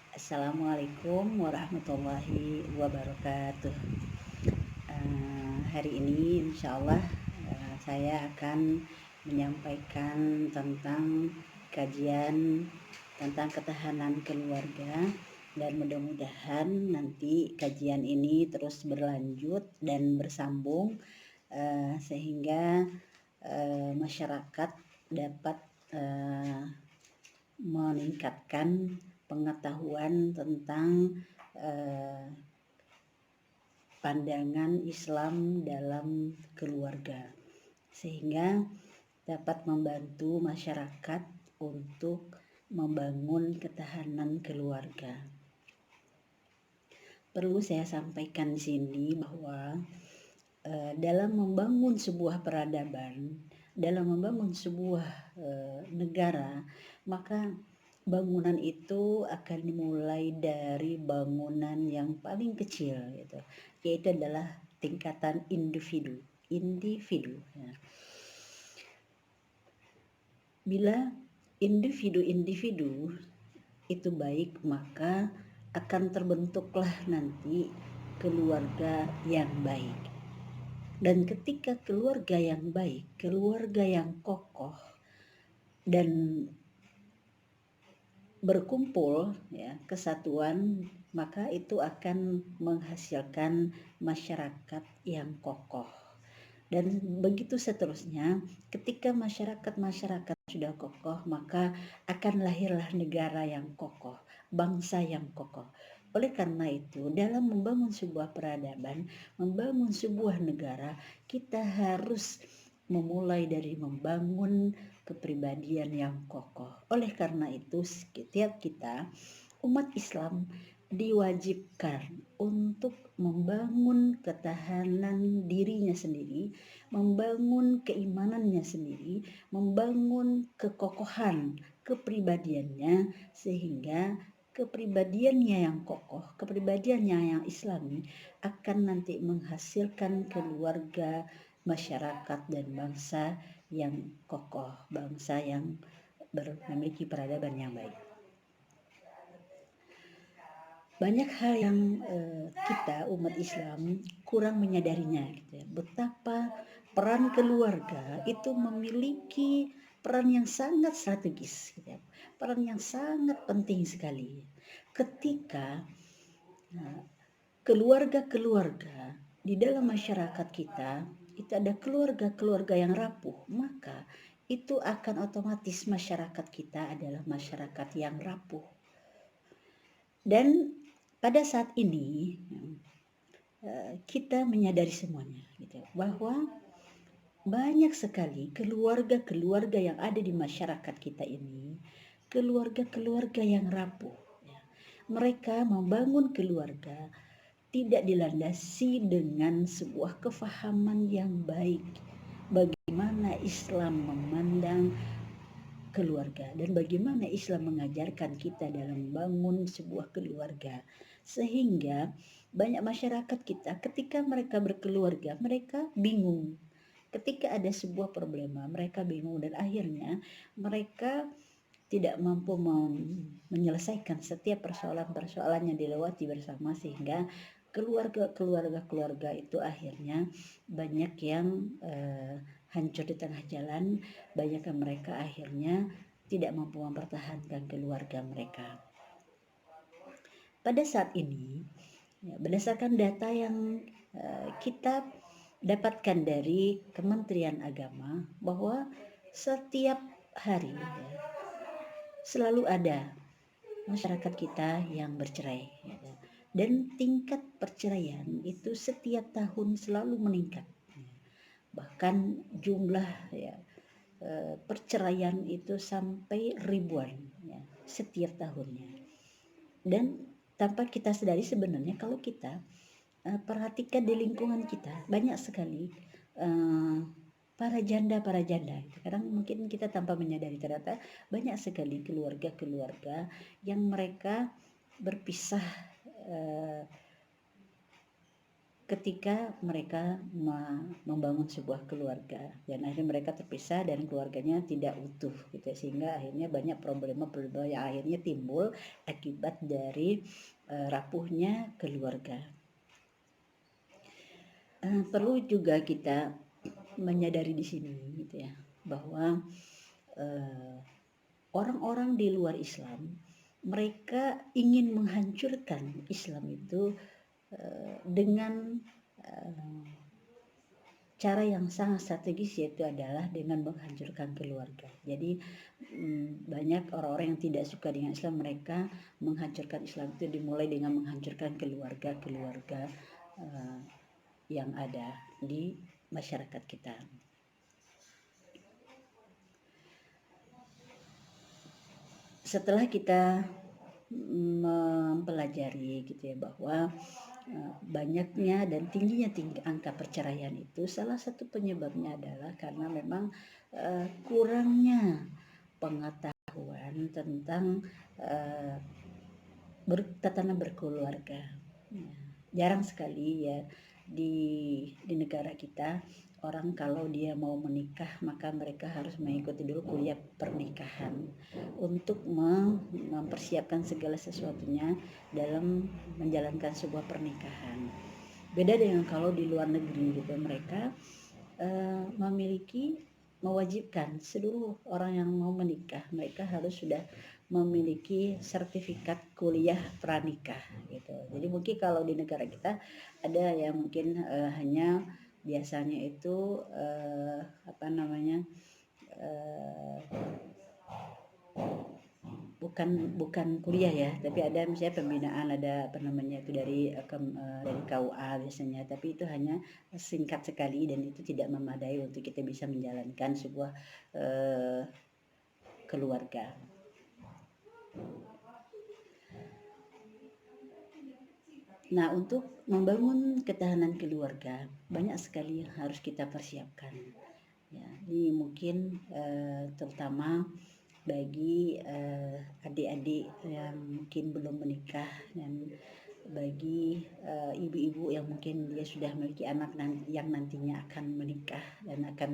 Assalamualaikum warahmatullahi wabarakatuh. Hari ini insya Allah saya akan menyampaikan tentang kajian tentang ketahanan keluarga, dan mudah-mudahan nanti kajian ini terus berlanjut dan bersambung sehingga masyarakat dapat meningkatkan pengetahuan tentang pandangan Islam dalam keluarga, sehingga dapat membantu masyarakat untuk membangun ketahanan keluarga. Perlu saya sampaikan di sini bahwa dalam membangun sebuah peradaban, dalam membangun sebuah negara, maka bangunan itu akan dimulai dari bangunan yang paling kecil, yaitu adalah tingkatan individu. Ya. Bila individu itu baik, maka akan terbentuklah nanti keluarga yang baik. Dan ketika keluarga yang baik, keluarga yang kokoh dan berkumpul kesatuan, maka itu akan menghasilkan masyarakat yang kokoh. Dan begitu seterusnya, ketika masyarakat sudah kokoh, maka akan lahirlah negara yang kokoh, bangsa yang kokoh. Oleh karena itu, dalam membangun sebuah peradaban, membangun sebuah negara, kita harus memulai dari membangun kepribadian yang kokoh. Oleh karena itu, setiap kita, umat Islam, diwajibkan untuk membangun ketahanan dirinya sendiri, membangun keimanannya sendiri, membangun kekokohan kepribadiannya, sehingga kepribadiannya yang kokoh, kepribadiannya yang islami akan nanti menghasilkan keluarga, masyarakat, dan bangsa yang kokoh, bangsa yang memiliki peradaban yang baik. Banyak hal yang kita umat Islam kurang menyadarinya, betapa peran keluarga itu memiliki peran yang sangat strategis, peran yang sangat penting sekali. Ketika keluarga-keluarga di dalam masyarakat kita itu ada keluarga-keluarga yang rapuh, maka itu akan otomatis masyarakat kita adalah masyarakat yang rapuh. Dan pada saat ini kita menyadari semuanya, bahwa banyak sekali keluarga-keluarga yang ada di masyarakat kita ini, keluarga-keluarga yang rapuh. Mereka membangun keluarga tidak dilandasi dengan sebuah kefahaman yang baik bagaimana Islam memandang keluarga dan bagaimana Islam mengajarkan kita dalam membangun sebuah keluarga, sehingga banyak masyarakat kita ketika mereka berkeluarga mereka bingung, ketika ada sebuah problema mereka bingung, dan akhirnya mereka tidak mampu menyelesaikan setiap persoalan-persoalan yang dilewati bersama, sehingga keluarga itu akhirnya banyak yang hancur di tengah jalan, banyak yang mereka akhirnya tidak mampu mempertahankan keluarga mereka. Pada saat ini, berdasarkan data yang kita dapatkan dari Kementerian Agama, bahwa setiap hari selalu ada masyarakat kita yang bercerai, dan tingkat perceraian itu setiap tahun selalu meningkat. Bahkan jumlah perceraian itu sampai ribuan setiap tahunnya. Dan tanpa kita sadari sebenarnya kalau kita perhatikan di lingkungan kita banyak sekali para janda. Kadang mungkin kita tanpa menyadari ternyata banyak sekali keluarga-keluarga yang mereka berpisah ketika mereka membangun sebuah keluarga dan akhirnya mereka terpisah dan keluarganya tidak utuh gitu, sehingga akhirnya banyak problema-problema yang akhirnya timbul akibat dari rapuhnya keluarga. Perlu juga kita menyadari di sini gitu ya, bahwa orang-orang di luar Islam mereka ingin menghancurkan Islam itu dengan cara yang sangat strategis, yaitu adalah dengan menghancurkan keluarga. Jadi banyak orang-orang yang tidak suka dengan Islam, mereka menghancurkan Islam itu dimulai dengan menghancurkan keluarga-keluarga yang ada di masyarakat kita. Setelah kita mempelajari gitu ya, bahwa banyaknya dan tingginya angka perceraian itu salah satu penyebabnya adalah karena memang kurangnya pengetahuan tentang tatanan berkeluarga. Jarang sekali ya di negara kita orang kalau dia mau menikah maka mereka harus mengikuti dulu kuliah pernikahan untuk mempersiapkan segala sesuatunya dalam menjalankan sebuah pernikahan. Beda dengan kalau di luar negeri gitu, mereka mewajibkan seluruh orang yang mau menikah mereka harus sudah memiliki sertifikat kuliah pranikah gitu. Jadi mungkin kalau di negara kita ada yang mungkin hanya biasanya itu bukan kuliah ya, tapi ada misalnya pembinaan, ada itu dari KUA biasanya, tapi itu hanya singkat sekali dan itu tidak memadai untuk kita bisa menjalankan sebuah keluarga. Nah, untuk membangun ketahanan keluarga banyak sekali yang harus kita persiapkan. Ya, ini mungkin terutama bagi adik-adik yang mungkin belum menikah dan bagi ibu-ibu yang mungkin dia sudah memiliki anak yang nantinya akan menikah dan akan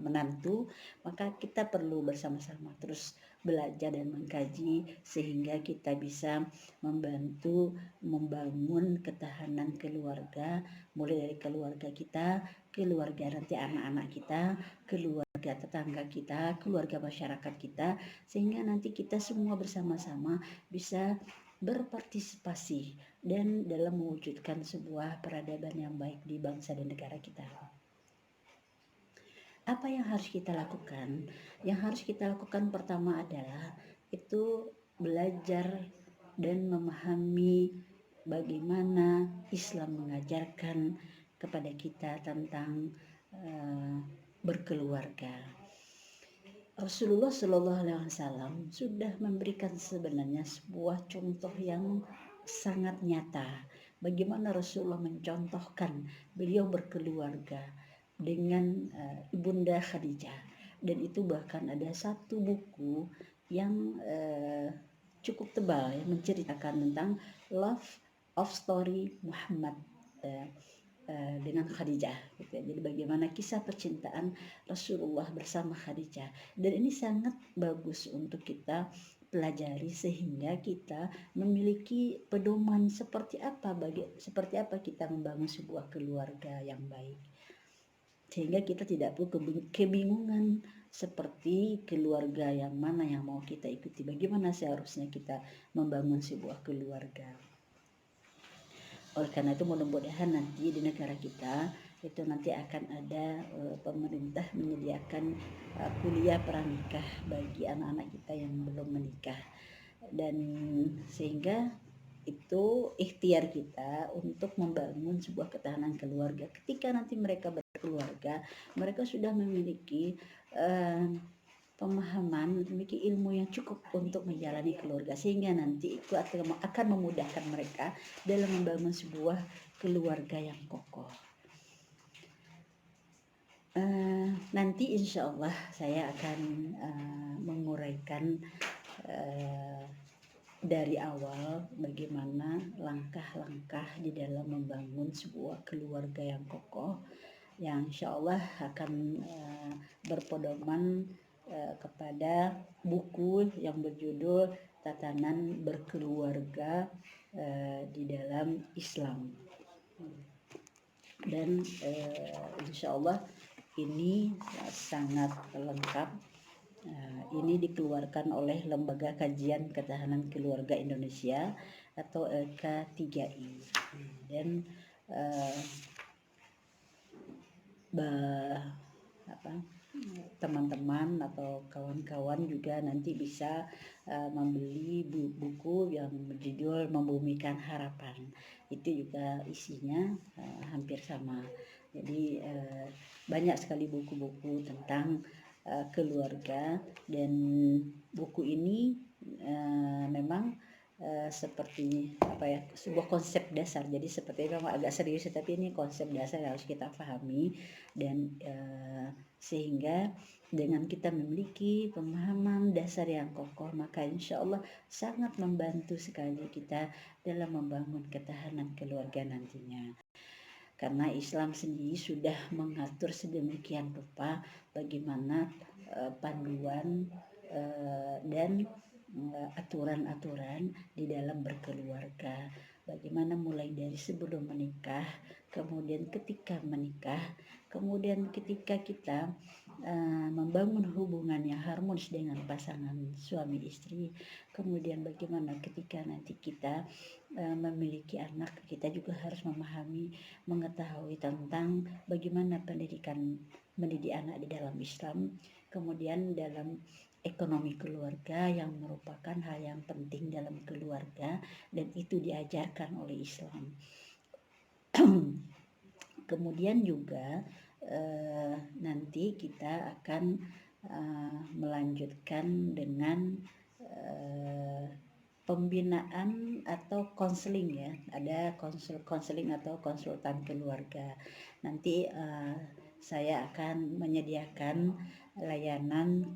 menantu, maka kita perlu bersama-sama terus belajar dan mengkaji sehingga kita bisa membantu membangun ketahanan keluarga, mulai dari keluarga kita, keluarga nanti anak-anak kita, keluarga tetangga kita, keluarga masyarakat kita, sehingga nanti kita semua bersama-sama bisa berpartisipasi dan dalam mewujudkan sebuah peradaban yang baik di bangsa dan negara kita. Apa yang harus kita lakukan? Yang harus kita lakukan pertama adalah itu belajar dan memahami bagaimana Islam mengajarkan kepada kita tentang berkeluarga. Rasulullah Shallallahu Alaihi Wasallam sudah memberikan sebenarnya sebuah contoh yang sangat nyata. Bagaimana Rasulullah mencontohkan beliau berkeluarga dengan Ibunda Khadijah, dan itu bahkan ada satu buku yang cukup tebal yang menceritakan tentang love of story Muhammad dengan Khadijah gitu ya. Jadi bagaimana kisah percintaan Rasulullah bersama Khadijah, dan ini sangat bagus untuk kita pelajari sehingga kita memiliki pedoman seperti apa kita membangun sebuah keluarga yang baik, sehingga kita tidak perlu kebingungan seperti keluarga yang mana yang mau kita ikuti, bagaimana seharusnya kita membangun sebuah keluarga. Oleh karena itu mudah-mudahan nanti di negara kita itu nanti akan ada pemerintah menyediakan kuliah pranikah bagi anak-anak kita yang belum menikah, dan sehingga itu ikhtiar kita untuk membangun sebuah ketahanan keluarga. Ketika nanti mereka berkeluarga, mereka sudah memiliki pemahaman, memiliki ilmu yang cukup untuk menjalani keluarga, sehingga nanti itu akan memudahkan mereka dalam membangun sebuah keluarga yang kokoh. Nanti insya Allah saya akan menguraikan dari awal bagaimana langkah-langkah di dalam membangun sebuah keluarga yang kokoh, yang insya Allah akan berpedoman kepada buku yang berjudul Tatanan Berkeluarga di dalam Islam. Dan insya Allah ini sangat lengkap. Ini dikeluarkan oleh Lembaga Kajian Ketahanan Keluarga Indonesia atau LK3I. Dan teman-teman atau kawan-kawan juga nanti bisa membeli buku yang berjudul Membumikan Harapan. Itu juga isinya hampir sama. Jadi banyak sekali buku-buku tentang keluarga, dan buku ini memang seperti sebuah konsep dasar. Jadi seperti memang agak serius, tapi ini konsep dasar yang harus kita pahami, dan sehingga dengan kita memiliki pemahaman dasar yang kokoh, maka insya Allah sangat membantu sekali kita dalam membangun ketahanan keluarga nantinya. Karena Islam sendiri sudah mengatur sedemikian rupa bagaimana panduan dan aturan-aturan di dalam berkeluarga. Bagaimana mulai dari sebelum menikah, kemudian ketika menikah, kemudian ketika kita membangun hubungan yang harmonis dengan pasangan suami istri, kemudian bagaimana ketika nanti kita memiliki anak, kita juga harus memahami, mengetahui tentang bagaimana mendidik anak di dalam Islam, kemudian dalam ekonomi keluarga yang merupakan hal yang penting dalam keluarga, dan itu diajarkan oleh Islam. Kemudian juga nanti kita akan melanjutkan dengan pembinaan atau konseling ya. Ada konseling atau konsultan keluarga. Nanti saya akan menyediakan layanan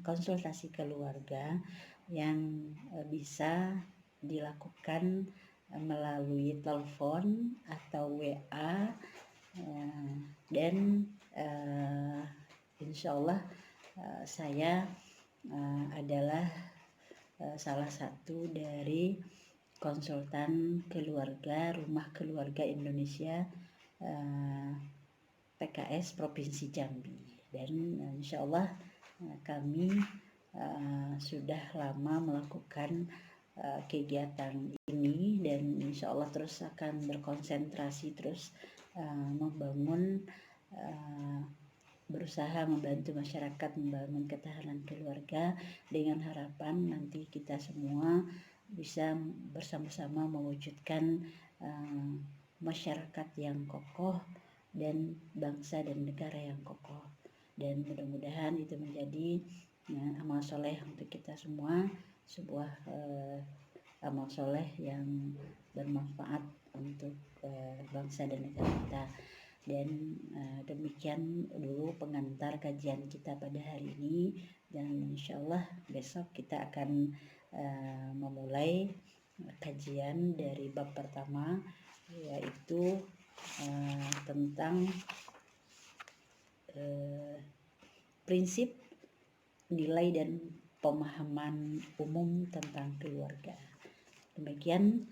konsultasi keluarga yang bisa dilakukan melalui telepon atau WA, dan insya Allah saya adalah salah satu dari konsultan keluarga Rumah Keluarga Indonesia PKS Provinsi Jambi. Dan insya Allah kami sudah lama melakukan kegiatan ini, dan insya Allah terus akan berkonsentrasi terus membangun, berusaha membantu masyarakat membangun ketahanan keluarga, dengan harapan nanti kita semua bisa bersama-sama mewujudkan masyarakat yang kokoh dan bangsa dan negara yang kokoh. Dan mudah-mudahan itu menjadi amal soleh untuk kita semua, sebuah amal soleh yang bermanfaat untuk bangsa dan negara kita. Dan demikian dulu pengantar kajian kita pada hari ini, dan insya Allah besok kita akan memulai kajian dari bab pertama, yaitu tentang prinsip, nilai, dan pemahaman umum tentang keluarga. Demikian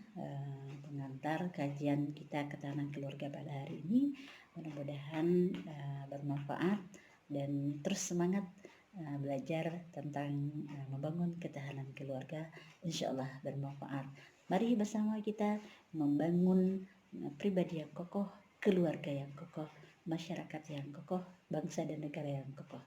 pengantar kajian kita ketahanan keluarga pada hari ini. Mudah-mudahan bermanfaat, dan terus semangat belajar tentang membangun ketahanan keluarga. Insya Allah bermanfaat. Mari bersama kita membangun pribadi yang kokoh, keluarga yang kokoh, masyarakat yang kokoh, bangsa dan negara yang kokoh.